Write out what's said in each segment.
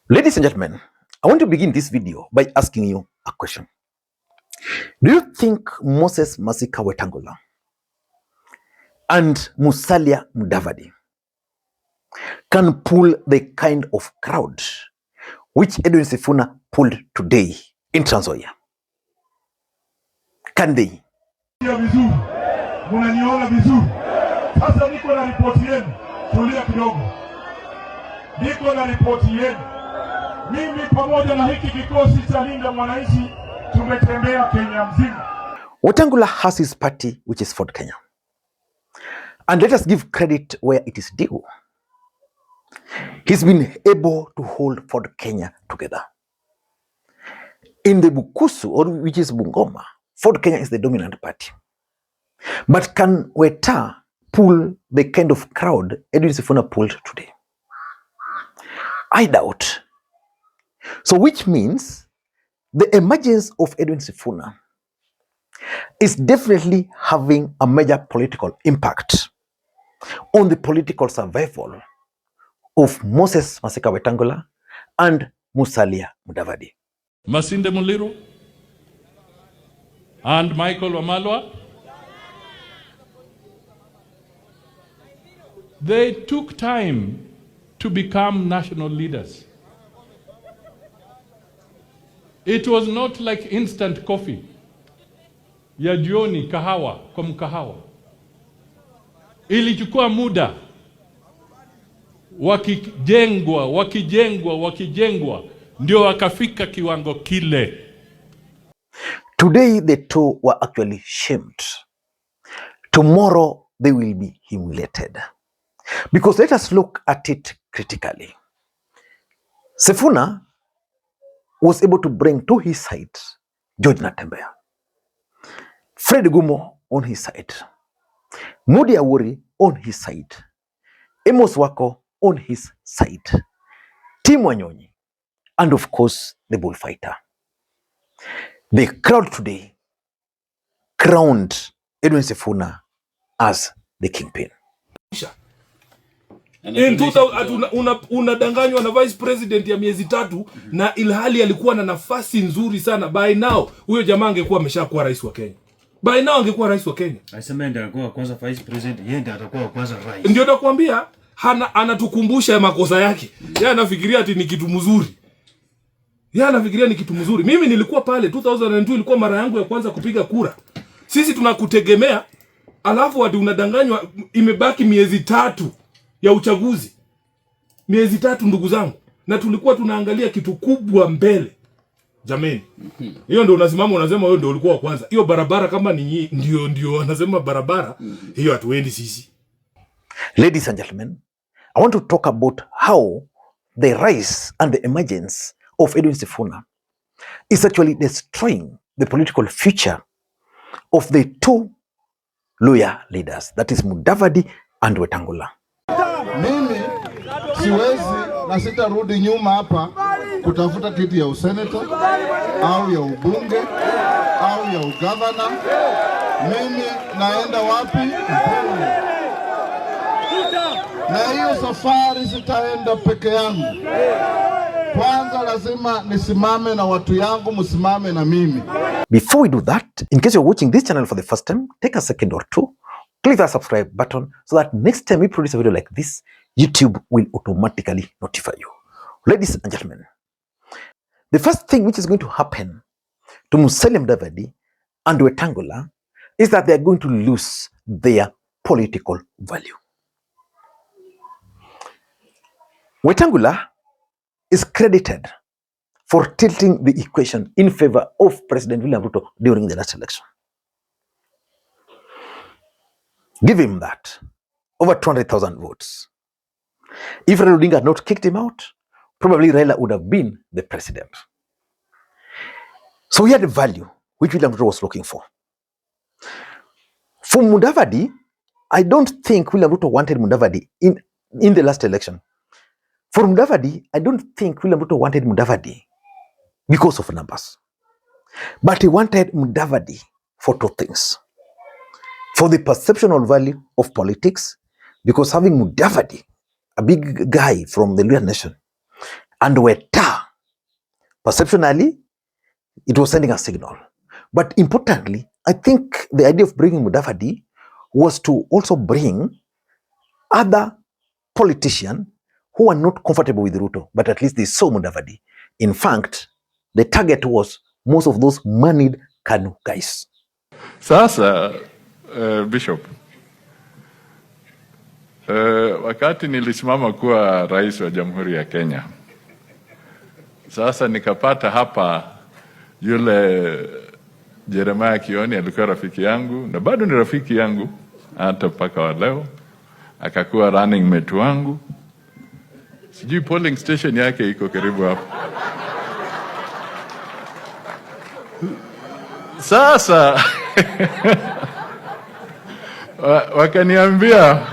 Ladies and gentlemen, I want to begin this video by asking you a question. Do you think Moses Masika Wetangula and Musalia Mudavadi can pull the kind of crowd which Edwin Sifuna pulled today in Trans Nzoia? Can they? Munaniona vizuri. Sasa niko na ripoti yenu. Tulia kidogo. Niko na ripoti yenu. Mimi pamoja na hiki kikosi cha Linda Mwananchi tumetembea Kenya mzima. Wetangula has his party which is Ford-Kenya. And let us give credit where it is due. He's been able to hold Ford-Kenya together. In the Bukusu, or which is Bungoma, Ford-Kenya is the dominant party. But can Weta pull the kind of crowd Edwin Sifuna pulled today? I doubt. So which means the emergence of Edwin Sifuna is definitely having a major political impact on the political survival of Moses Masika Wetangula and Musalia Mudavadi. Masinde Muliro and Michael Wamalwa, they took time to become national leaders. It was not like instant coffee ya jioni kahawa kwa mkahawa. Ilichukua muda, wakijengwa ndio wakafika kiwango kile. Today the two were actually shamed. Tomorrow they will be humiliated. Because let us look at it critically. Sifuna was able to bring to his side George Natembeya, Fred Gumo on his side, Mudi Awori on his side, Amos Wako on his side, Tim Wanyonyi, and of course the bullfighter. The crowd today crowned Edwin Sifuna as the kingpin. In 2000 unadanganywa na vice president ya miezi 3 na ilhali alikuwa na nafasi nzuri sana. By now huyo jamaa angekuwa ameshakuwa rais wa Kenya. By now angekuwa rais wa Kenya. Aisema ndiye angekuwa kwanza vice president, yeye ndiye atakuwa kwanza rais. Ndio nakwambia anatukumbusha makosa yake. Yeye anafikiria ati ni kitu mzuri. Mimi nilikuwa pale 2002, ilikuwa mara yangu ya kwanza kupiga kura. Sisi tunakutegemea, alafu ati unadanganywa imebaki miezi 3 ya uchaguzi. Miezi 3 ndugu zangu. Na tulikuwa tunaangalia kitu kubwa mbele. Jameni. Hiyo ndio unasimama unasema wewe ndio ulikuwa wa kwanza. Hiyo barabara kama ni ndio wanasema barabara, hiyo hatuendi sisi. Ladies and gentlemen, I want to talk about how the rise and the emergence of Edwin Sifuna is actually destroying the political future of the two Luhya leaders, that is Mudavadi and Wetangula. Mimi siwezi na sitarudi nyuma hapa kutafuta kiti ya useneta au ya ubunge au ya ugavana. Mimi naenda wapi? Na hiyo safari sitaenda peke yangu. Kwanza lazima nisimame na watu yangu, msimame na mimi. Before we do that, in case you're watching this channel for the first time, take a second or two, click that subscribe button so that next time we produce a video like this, YouTube will automatically notify you. Ladies and gentlemen, the first thing which is going to happen to Musalia Mudavadi and Wetangula is that they are going to lose their political value. Wetangula is credited for tilting the equation in favor of President William Ruto during the last election. Give him that. Over 200,000 votes. If Raila Odinga had not kicked him out, probably Raila would have been the president. So he had a value which William Ruto was looking for. For Mudavadi, I don't think William Ruto wanted Mudavadi in the last election. For Mudavadi, I don't think William Ruto wanted Mudavadi because of numbers. But he wanted Mudavadi for two things. For the perceptual value of politics, because having Mudavadi, a big guy from the Luhya Nation, and Weta, perceptionally, it was sending a signal. But importantly, I think the idea of bringing Mudavadi was to also bring other politicians who are not comfortable with Ruto, but at least they saw Mudavadi. In fact, the target was most of those moneyed KANU guys. Sasa Bishop, wakati nilisimama kuwa rais wa Jamhuri ya Kenya, sasa nikapata hapa yule Jeremiah Kioni alikuwa rafiki yangu na bado ni rafiki yangu hata mpaka wa leo, akakuwa running mate wangu. Sijui polling station yake iko karibu hapa. Sasa wakaniambia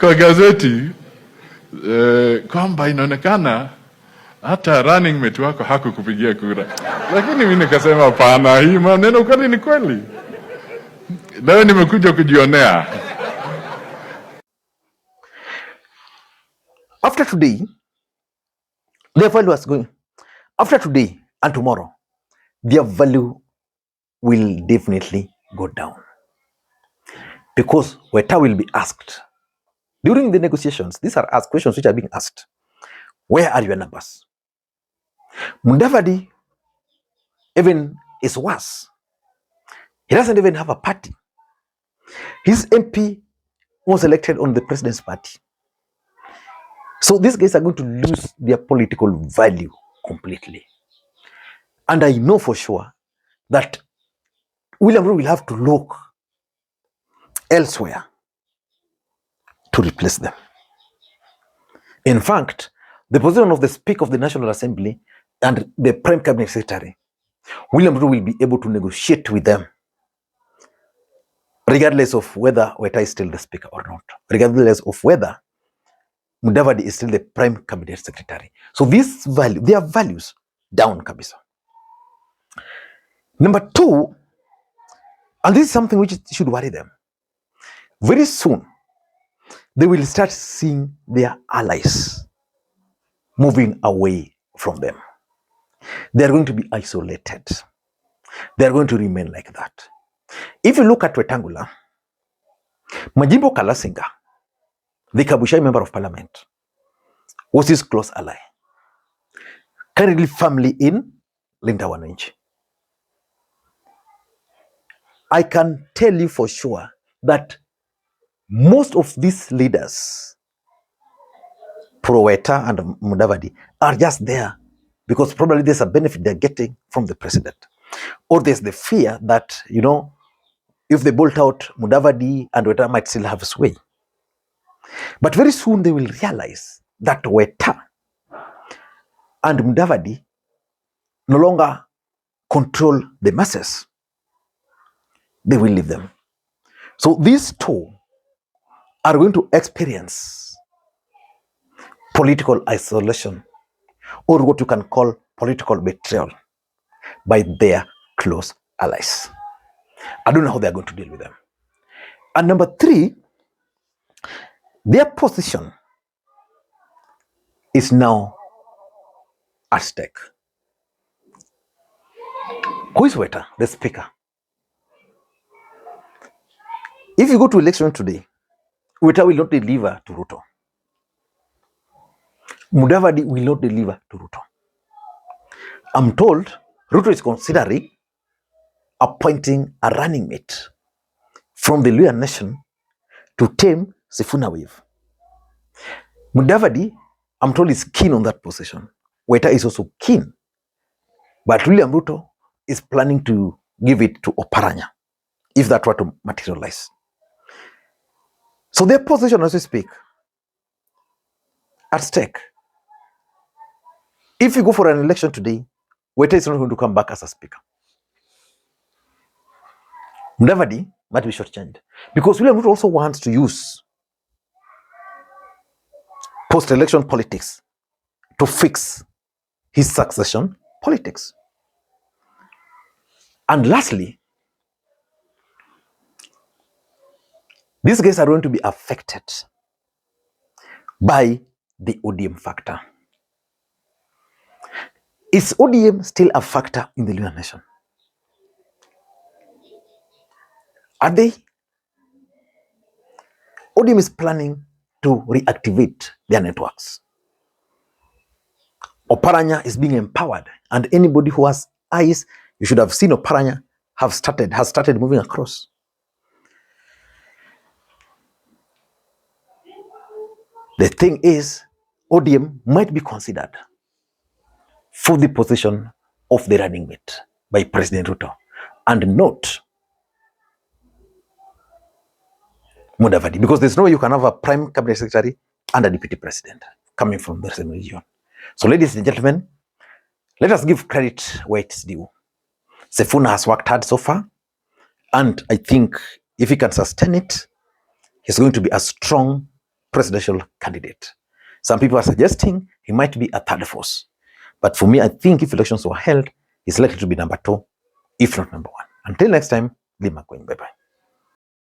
kwa gazeti kwamba inaonekana hata running mate wako hakukupigia kura. Lakini mimi nikasema hapana, hii maneno kwani ni kweli? Leo nimekuja kujionea. After today, their value was going. After today and tomorrow, their value will definitely go down. Because Weta will be asked during the negotiations, these are asked questions which are being asked. Where are your numbers? Mudavadi even is worse. He doesn't even have a party. His MP was elected on the president's party. So these guys are going to lose their political value completely. And I know for sure that William Ruto will have to look elsewhere to replace them. In fact, the position of the Speaker of the National Assembly and the Prime Cabinet Secretary, William Ruto will be able to negotiate with them, regardless of whether Weta is still the Speaker or not, regardless of whether Mudavadi is still the Prime Cabinet Secretary. So this value, their values down, kabisa. Number two, and this is something which should worry them. Very soon, they will start seeing their allies moving away from them. They are going to be isolated. They are going to remain like that. If you look at Wetangula, Majimbo Kalasinga, the Kabushai member of parliament, was his close ally. Currently family in Linda Wananchi. I can tell you for sure that most of these leaders, Pro-Weta and Mudavadi, are just there because probably there's a benefit they're getting from the president. Or there's the fear that, you know, if they bolt out, Mudavadi and Weta might still have sway. But very soon they will realize that Weta and Mudavadi no longer control the masses. They will leave them. So these two are going to experience political isolation, or what you can call political betrayal, by their close allies. I don't know how they're going to deal with them. And number three, their position is now at stake. Who is Weta, the speaker? If you go to election today, Weta will not deliver to Ruto. Mudavadi will not deliver to Ruto. I'm told Ruto is considering appointing a running mate from the Luhya Nation to tame Sifuna wave. Mudavadi, I'm told, is keen on that position. Weta is also keen. But William Ruto is planning to give it to Oparanya, if that were to materialize. So their position, as we speak, at stake. If you go for an election today, Weta is not going to come back as a speaker. Mudavadi might be shortchanged because William Ruto also wants to use post-election politics to fix his succession politics. And lastly, these guys are going to be affected by the ODM factor. Is ODM still a factor in the Luhya Nation? Are they? ODM is planning to reactivate their networks. Oparanya is being empowered, and anybody who has eyes, you should have seen Oparanya has started moving across. The thing is, ODM might be considered for the position of the running mate by President Ruto, and not Mudavadi, because there's no way you can have a prime cabinet secretary and a deputy president coming from the same region. So, ladies and gentlemen, let us give credit where it's due. Sifuna has worked hard so far, and I think if he can sustain it, he's going to be a strong presidential candidate. Some people are suggesting he might be a third force. But for me, I think if elections were held, he's likely to be number 2, if not number 1. Until next time, Makwiny.